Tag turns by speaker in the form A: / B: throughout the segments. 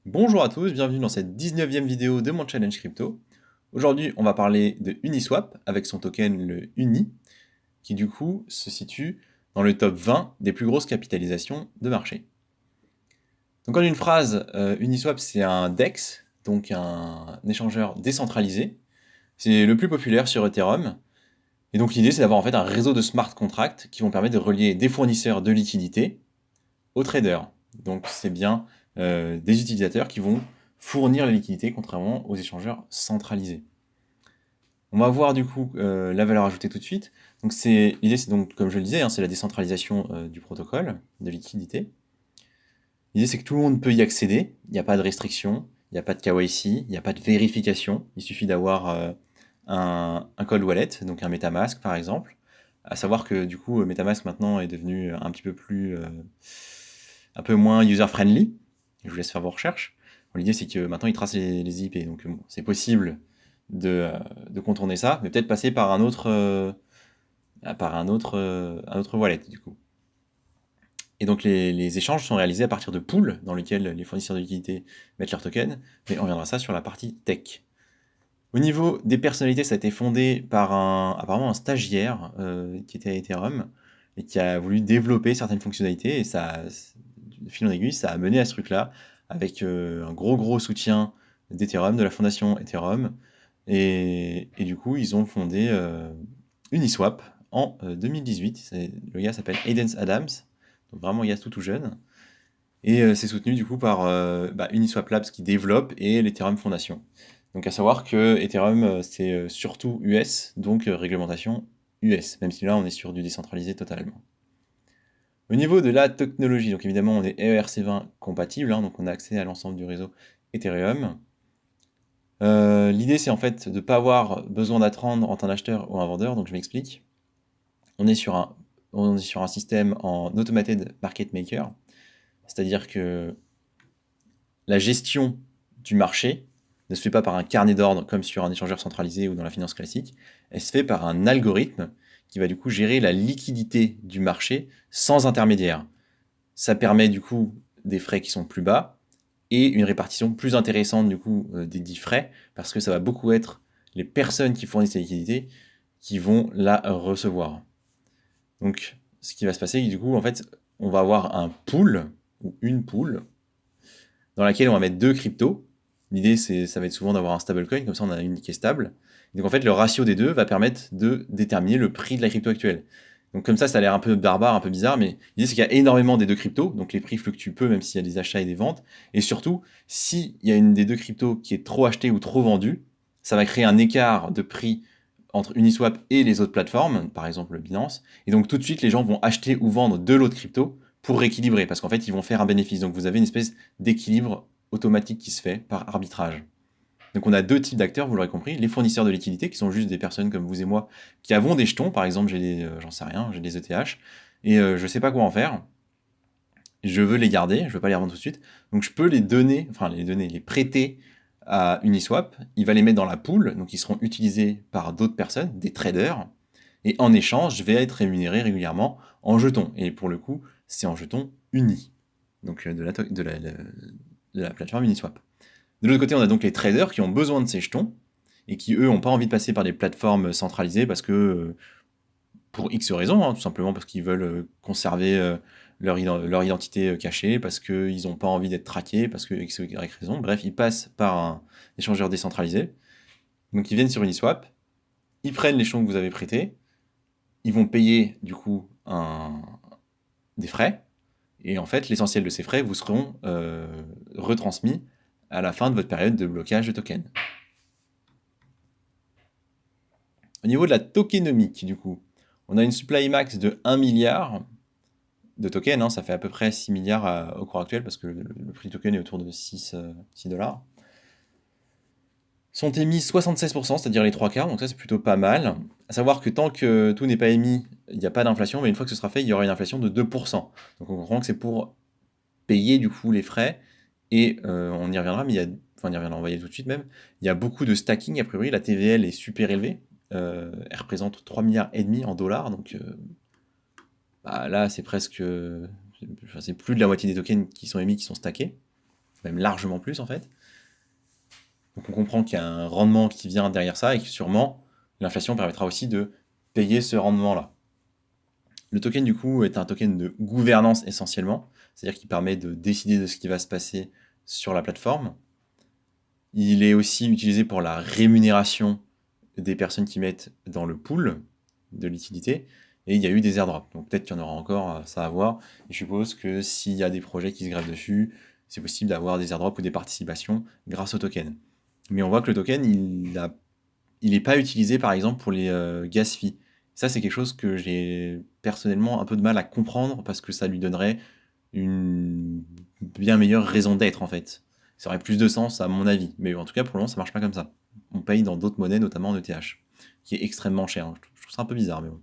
A: Bonjour à tous, bienvenue dans cette 19e vidéo de mon challenge crypto. Aujourd'hui, on va parler de Uniswap avec son token le UNI, qui du coup se situe dans le top 20 des plus grosses capitalisations de marché. Donc en une phrase, Uniswap c'est un DEX, donc un échangeur décentralisé. C'est le plus populaire sur Ethereum. Et donc l'idée c'est d'avoir en fait un réseau de smart contracts qui vont permettre de relier des fournisseurs de liquidités aux traders. Donc c'est bien des utilisateurs qui vont fournir la liquidité contrairement aux échangeurs centralisés. On va voir du coup la valeur ajoutée tout de suite. Donc l'idée c'est donc comme je le disais, hein, c'est la décentralisation du protocole de liquidité. L'idée c'est que tout le monde peut y accéder, il n'y a pas de restriction, il n'y a pas de KYC, il n'y a pas de vérification, il suffit d'avoir un cold wallet, donc un MetaMask par exemple. À savoir que du coup MetaMask maintenant est devenu un petit peu plus un peu moins user-friendly. Je vous laisse faire vos recherches. Bon, l'idée, c'est que maintenant, il trace les IP. Donc, bon, c'est possible de contourner ça, mais peut-être passer par un autre wallet, du coup. Et donc, les échanges sont réalisés à partir de pools dans lesquels les fournisseurs de liquidités mettent leurs tokens, mais on reviendra à ça sur la partie tech. Au niveau des personnalités, ça a été fondé par apparemment un stagiaire qui était à Ethereum et qui a voulu développer certaines fonctionnalités. Et ça, de fil en aiguille, ça a mené à ce truc-là avec un gros soutien d'Ethereum, de la fondation Ethereum. Et du coup, ils ont fondé Uniswap en 2018. Le gars s'appelle Aidens Adams, donc vraiment un gars tout jeune. Et c'est soutenu du coup par Uniswap Labs qui développe et l'Ethereum Foundation. Donc à savoir que Ethereum c'est surtout US, donc réglementation US, même si là on est sur du décentralisé totalement. Au niveau de la technologie, donc évidemment on est ERC20 compatible, hein, donc on a accès à l'ensemble du réseau Ethereum. L'idée c'est en fait de ne pas avoir besoin d'attendre entre un acheteur ou un vendeur, donc je m'explique. On est sur un système en automated market maker, c'est-à-dire que la gestion du marché ne se fait pas par un carnet d'ordre comme sur un échangeur centralisé ou dans la finance classique, elle se fait par un algorithme qui va du coup gérer la liquidité du marché sans intermédiaire. Ça permet du coup des frais qui sont plus bas et une répartition plus intéressante du coup des dits frais parce que ça va beaucoup être les personnes qui fournissent la liquidité qui vont la recevoir. Donc ce qui va se passer du coup en fait on va avoir un pool ou une pool dans laquelle on va mettre deux cryptos. L'idée, ça va être souvent d'avoir un stablecoin, comme ça on a une qui est stable. Et donc en fait, le ratio des deux va permettre de déterminer le prix de la crypto actuelle. Donc comme ça a l'air un peu barbare, un peu bizarre, mais l'idée c'est qu'il y a énormément des deux cryptos, donc les prix fluctuent peu, même s'il y a des achats et des ventes. Et surtout, s'il y a une des deux cryptos qui est trop achetée ou trop vendue, ça va créer un écart de prix entre Uniswap et les autres plateformes, par exemple Binance. Et donc tout de suite, les gens vont acheter ou vendre de l'autre crypto pour rééquilibrer, parce qu'en fait, ils vont faire un bénéfice. Donc vous avez une espèce d'équilibre automatique qui se fait par arbitrage. Donc on a deux types d'acteurs, vous l'aurez compris, les fournisseurs de liquidités, qui sont juste des personnes comme vous et moi, qui avons des jetons, par exemple, j'en sais rien, j'ai des ETH, et je sais pas quoi en faire, je veux les garder, je veux pas les revendre tout de suite, donc je peux les donner, les prêter à Uniswap, il va les mettre dans la pool, donc ils seront utilisés par d'autres personnes, des traders, et en échange, je vais être rémunéré régulièrement en jetons, et pour le coup, c'est en jetons unis, donc de la plateforme Uniswap. De l'autre côté, on a donc les traders qui ont besoin de ces jetons et qui, eux, n'ont pas envie de passer par des plateformes centralisées parce que, pour X raisons, hein, tout simplement parce qu'ils veulent conserver leur identité cachée, parce qu'ils n'ont pas envie d'être traqués, parce que X ou Y raison. Bref, ils passent par un échangeur décentralisé. Donc ils viennent sur Uniswap, ils prennent les jetons que vous avez prêtés, ils vont payer du coup des frais, et en fait, l'essentiel de ces frais vous seront retransmis à la fin de votre période de blocage de token. Au niveau de la tokenomique, du coup, on a une supply max de 1 milliard de tokens, hein, ça fait à peu près 6 milliards au cours actuel, parce que le prix du token est autour de 6 $. Sont émis 76%, c'est-à-dire les 3 quarts, donc ça c'est plutôt pas mal. À savoir que tant que tout n'est pas émis, il n'y a pas d'inflation, mais une fois que ce sera fait, il y aura une inflation de 2%. Donc on comprend que c'est pour payer du coup les frais, et on y reviendra, mais enfin on y reviendra, on va y aller tout de suite même, il y a beaucoup de stacking, a priori, la TVL est super élevée, elle représente 3 milliards et demi en dollars, donc là c'est presque, enfin, c'est plus de la moitié des tokens qui sont émis qui sont stackés. même largement plus en fait. Donc on comprend qu'il y a un rendement qui vient derrière ça et que sûrement l'inflation permettra aussi de payer ce rendement-là. Le token du coup est un token de gouvernance essentiellement, c'est-à-dire qu'il permet de décider de ce qui va se passer sur la plateforme. Il est aussi utilisé pour la rémunération des personnes qui mettent dans le pool de liquidité, et il y a eu des airdrops. Donc peut-être qu'il y en aura encore, ça à voir. Et je suppose que s'il y a des projets qui se greffent dessus, c'est possible d'avoir des airdrops ou des participations grâce au token. Mais on voit que le token, il n'est pas utilisé par exemple pour les gas fees. Ça, c'est quelque chose que j'ai personnellement un peu de mal à comprendre parce que ça lui donnerait une bien meilleure raison d'être en fait. Ça aurait plus de sens à mon avis. Mais en tout cas, pour le moment, ça marche pas comme ça. On paye dans d'autres monnaies, notamment en ETH, qui est extrêmement cher. Je trouve ça un peu bizarre, mais bon.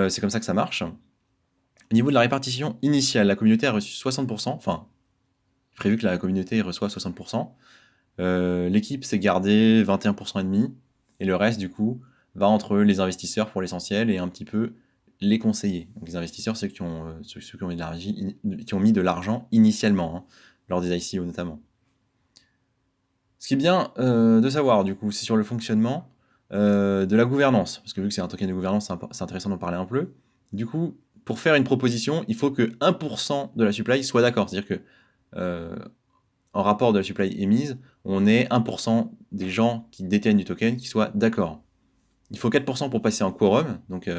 A: C'est comme ça que ça marche. Au niveau de la répartition initiale, la communauté a reçu 60%, enfin, prévu que la communauté reçoit 60%. L'équipe s'est gardée 21% et demi, et le reste, du coup, va entre les investisseurs pour l'essentiel et un petit peu les conseillers. Donc les investisseurs, ceux qui ont mis de l'argent initialement, hein, lors des ICO notamment. Ce qui est bien de savoir, du coup, c'est sur le fonctionnement de la gouvernance, parce que vu que c'est un token de gouvernance, c'est intéressant d'en parler un peu. Du coup, pour faire une proposition, il faut que 1% de la supply soit d'accord. C'est-à-dire que en rapport de la supply émise, on est 1% des gens qui détiennent du token qui soient d'accord. Il faut 4% pour passer en quorum, donc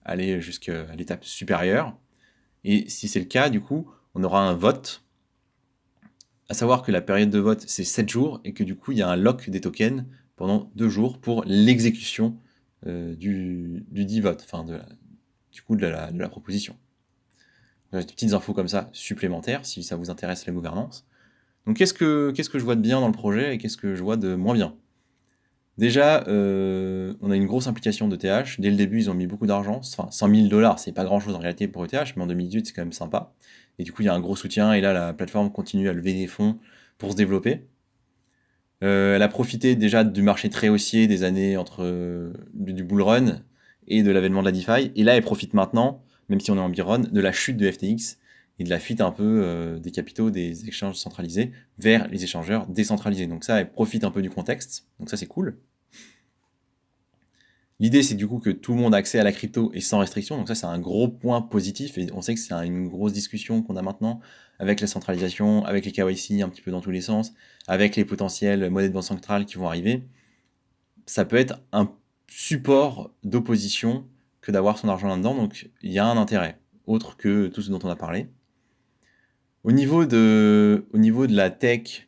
A: aller jusqu'à l'étape supérieure. Et si c'est le cas, du coup, on aura un vote. À savoir que la période de vote, c'est 7 jours, et que du coup, il y a un lock des tokens pendant 2 jours pour l'exécution du dit vote, enfin du coup de la proposition. Des petites infos comme ça supplémentaires, si ça vous intéresse la gouvernance. Donc qu'est-ce que je vois de bien dans le projet et qu'est-ce que je vois de moins bien? Déjà, on a une grosse implication d'ETH. Dès le début, ils ont mis beaucoup d'argent. Enfin, 100 000 $, c'est pas grand-chose en réalité pour ETH, mais en 2018, c'est quand même sympa. Et du coup, il y a un gros soutien, et là, la plateforme continue à lever des fonds pour se développer. Elle a profité déjà du marché très haussier des années entre du bull run et de l'avènement de la DeFi. Et là, elle profite maintenant, même si on est en bear run, de la chute de FTX et de la fuite un peu des capitaux des échanges centralisés vers les échangeurs décentralisés. Donc ça, elle profite un peu du contexte. Donc ça, c'est cool. L'idée, c'est du coup que tout le monde a accès à la crypto et sans restriction. Donc ça, c'est un gros point positif. Et on sait que c'est une grosse discussion qu'on a maintenant avec la centralisation, avec les KYC un petit peu dans tous les sens, avec les potentielles monnaies de banque centrale qui vont arriver. Ça peut être un support d'opposition que d'avoir son argent là-dedans. Donc il y a un intérêt, autre que tout ce dont on a parlé. Au niveau de la tech,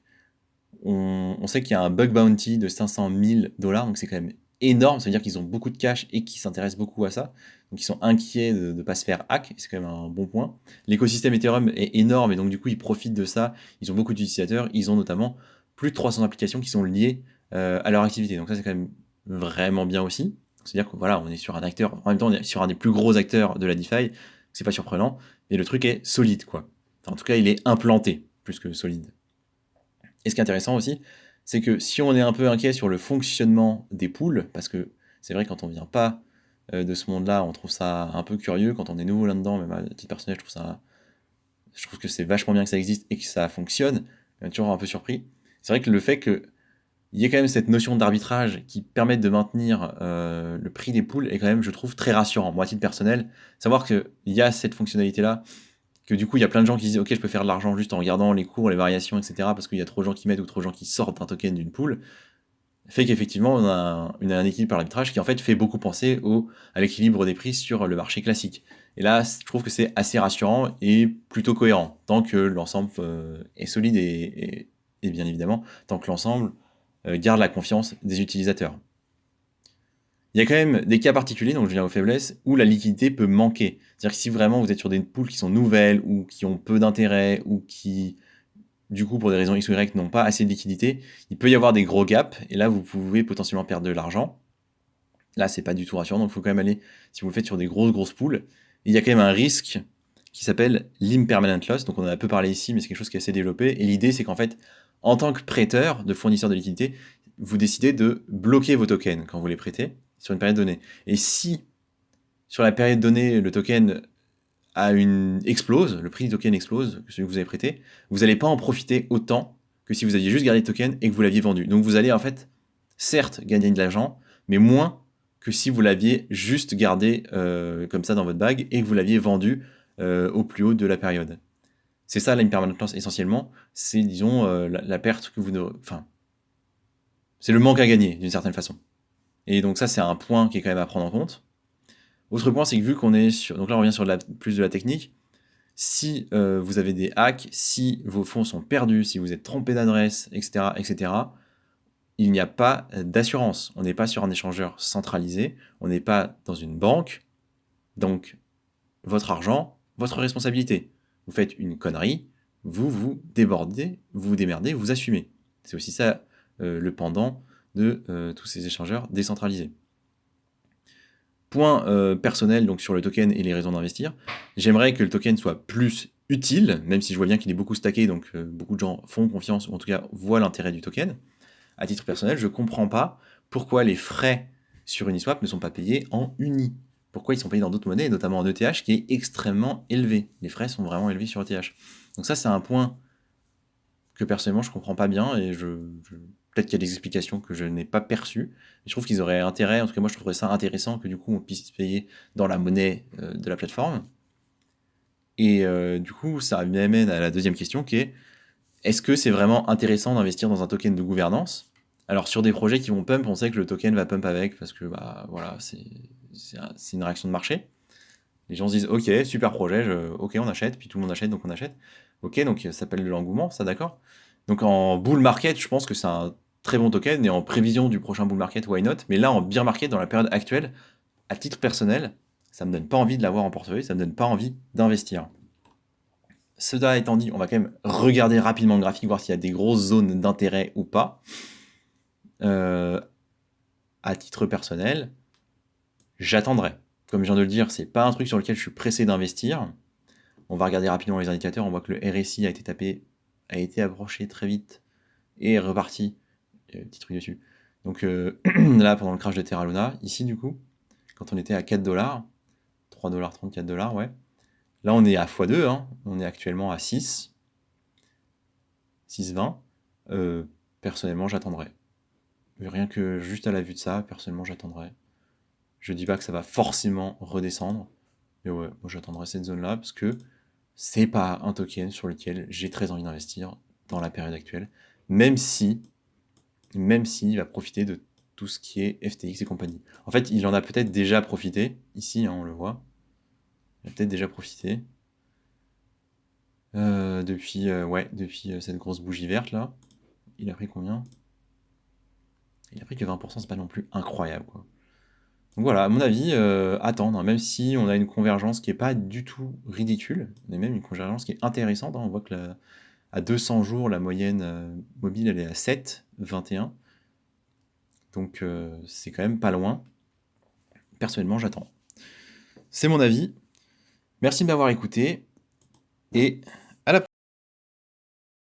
A: on sait qu'il y a un bug bounty de 500 000 $, donc c'est quand même énorme, ça veut dire qu'ils ont beaucoup de cash et qu'ils s'intéressent beaucoup à ça, donc ils sont inquiets de ne pas se faire hack, et c'est quand même un bon point. L'écosystème Ethereum est énorme, et donc du coup ils profitent de ça, ils ont beaucoup d'utilisateurs, ils ont notamment plus de 300 applications qui sont liées à leur activité, donc ça c'est quand même vraiment bien aussi. C'est-à-dire que voilà, on est sur un acteur, en même temps on est sur un des plus gros acteurs de la DeFi, c'est pas surprenant, mais le truc est solide quoi. Enfin, en tout cas il est implanté, plus que solide. Et ce qui est intéressant aussi, c'est que si on est un peu inquiet sur le fonctionnement des pools, parce que c'est vrai quand on vient pas de ce monde-là, on trouve ça un peu curieux, quand on est nouveau là-dedans, même à titre personnel, je trouve que c'est vachement bien que ça existe et que ça fonctionne, on est toujours un peu surpris. C'est vrai que le fait qu'il y ait quand même cette notion d'arbitrage qui permette de maintenir le prix des pools est quand même, je trouve, très rassurant. Moi, à titre personnel, savoir qu'il y a cette fonctionnalité-là, que du coup, il y a plein de gens qui disent « Ok, je peux faire de l'argent juste en regardant les cours, les variations, etc. » parce qu'il y a trop de gens qui mettent ou trop de gens qui sortent d'un token d'une pool, fait qu'effectivement, on a un équilibre par l'arbitrage qui en fait fait beaucoup penser à l'équilibre des prix sur le marché classique. Et là, je trouve que c'est assez rassurant et plutôt cohérent, tant que l'ensemble est solide et bien évidemment, tant que l'ensemble garde la confiance des utilisateurs. Il y a quand même des cas particuliers, donc je viens aux faiblesses, où la liquidité peut manquer. C'est-à-dire que si vraiment vous êtes sur des pools qui sont nouvelles, ou qui ont peu d'intérêt, ou qui, du coup, pour des raisons X ou Y, n'ont pas assez de liquidité, il peut y avoir des gros gaps, et là, vous pouvez potentiellement perdre de l'argent. Là, c'est pas du tout rassurant, donc il faut quand même aller, si vous le faites sur des grosses pools, il y a quand même un risque qui s'appelle l'impermanent loss, donc on en a un peu parlé ici, mais c'est quelque chose qui est assez développé, et l'idée, c'est qu'en fait, en tant que prêteur, de fournisseur de liquidité, vous décidez de bloquer vos tokens quand vous les prêtez, sur une période donnée. Et si, sur la période donnée, le token explose, le prix du token explose, que celui que vous avez prêté, vous n'allez pas en profiter autant que si vous aviez juste gardé le token et que vous l'aviez vendu. Donc vous allez en fait, certes, gagner de l'argent, mais moins que si vous l'aviez juste gardé comme ça dans votre bague et que vous l'aviez vendu au plus haut de la période. C'est ça l'impermanence essentiellement, c'est disons la perte que vous... Enfin, c'est le manque à gagner d'une certaine façon. Et donc ça c'est un point qui est quand même à prendre en compte. Autre point, c'est que vu qu'on est sur... Donc là on revient sur plus de la technique. Si vous avez des hacks, si vos fonds sont perdus, si vous êtes trompé d'adresse, etc., il n'y a pas d'assurance. On n'est pas sur un échangeur centralisé, on n'est pas dans une banque, donc votre argent, votre responsabilité. Vous faites une connerie, vous débordez, vous vous démerdez, vous assumez. C'est aussi ça le pendant de tous ces échangeurs décentralisés. Point personnel donc sur le token et les raisons d'investir. J'aimerais que le token soit plus utile, même si je vois bien qu'il est beaucoup stacké, donc beaucoup de gens font confiance, ou en tout cas voient l'intérêt du token. À titre personnel, je ne comprends pas pourquoi les frais sur Uniswap ne sont pas payés en Uni. Pourquoi ils sont payés dans d'autres monnaies, notamment en ETH, qui est extrêmement élevé. Les frais sont vraiment élevés sur ETH. Donc ça, c'est un point que personnellement, je ne comprends pas bien, et peut-être qu'il y a des explications que je n'ai pas perçues. Je trouve qu'ils auraient intérêt, en tout cas moi je trouverais ça intéressant que du coup on puisse payer dans la monnaie de la plateforme. Et du coup, ça m'amène à la deuxième question qui est, est-ce que c'est vraiment intéressant d'investir dans un token de gouvernance? Alors sur des projets qui vont pump, on sait que le token va pump avec parce que bah voilà, c'est une réaction de marché. Les gens se disent ok, super projet, ok on achète, puis tout le monde achète donc on achète. Ok, donc ça s'appelle de l'engouement, ça d'accord. Donc en bull market, je pense que c'est un très bon token et en prévision du prochain bull market, why not? Mais là en bear market, dans la période actuelle, à titre personnel, ça me donne pas envie de l'avoir en portefeuille, ça me donne pas envie d'investir. Cela étant dit, on va quand même regarder rapidement le graphique, voir s'il y a des grosses zones d'intérêt ou pas. À titre personnel, j'attendrai. Comme je viens de le dire, c'est pas un truc sur lequel je suis pressé d'investir. On va regarder rapidement les indicateurs, on voit que le RSI a été tapé, a été approché très vite et est reparti. Petit truc dessus. Donc là, pendant le crash de Terra Luna, ici du coup, quand on était à 4 $, 3,30 $, 4 $, ouais. Là, on est à x2, hein. On est actuellement à 6, 6,20. Personnellement, j'attendrai. Rien que juste à la vue de ça, personnellement, j'attendrai. Je dis pas que ça va forcément redescendre, mais ouais, moi j'attendrai cette zone-là parce que c'est pas un token sur lequel j'ai très envie d'investir dans la période actuelle, même si il va profiter de tout ce qui est FTX et compagnie. En fait, il en a peut-être déjà profité, ici, hein, on le voit. Il a peut-être déjà profité. Depuis cette grosse bougie verte là. Il a pris combien? Il a pris que 20%, c'est pas non plus incroyable quoi. Donc voilà, à mon avis, attendre, même si on a une convergence qui est pas du tout ridicule, mais même une convergence qui est intéressante, hein. On voit que à 200 jours, la moyenne mobile, elle est à 7,21. Donc c'est quand même pas loin. Personnellement, j'attends. C'est mon avis. Merci de m'avoir écouté et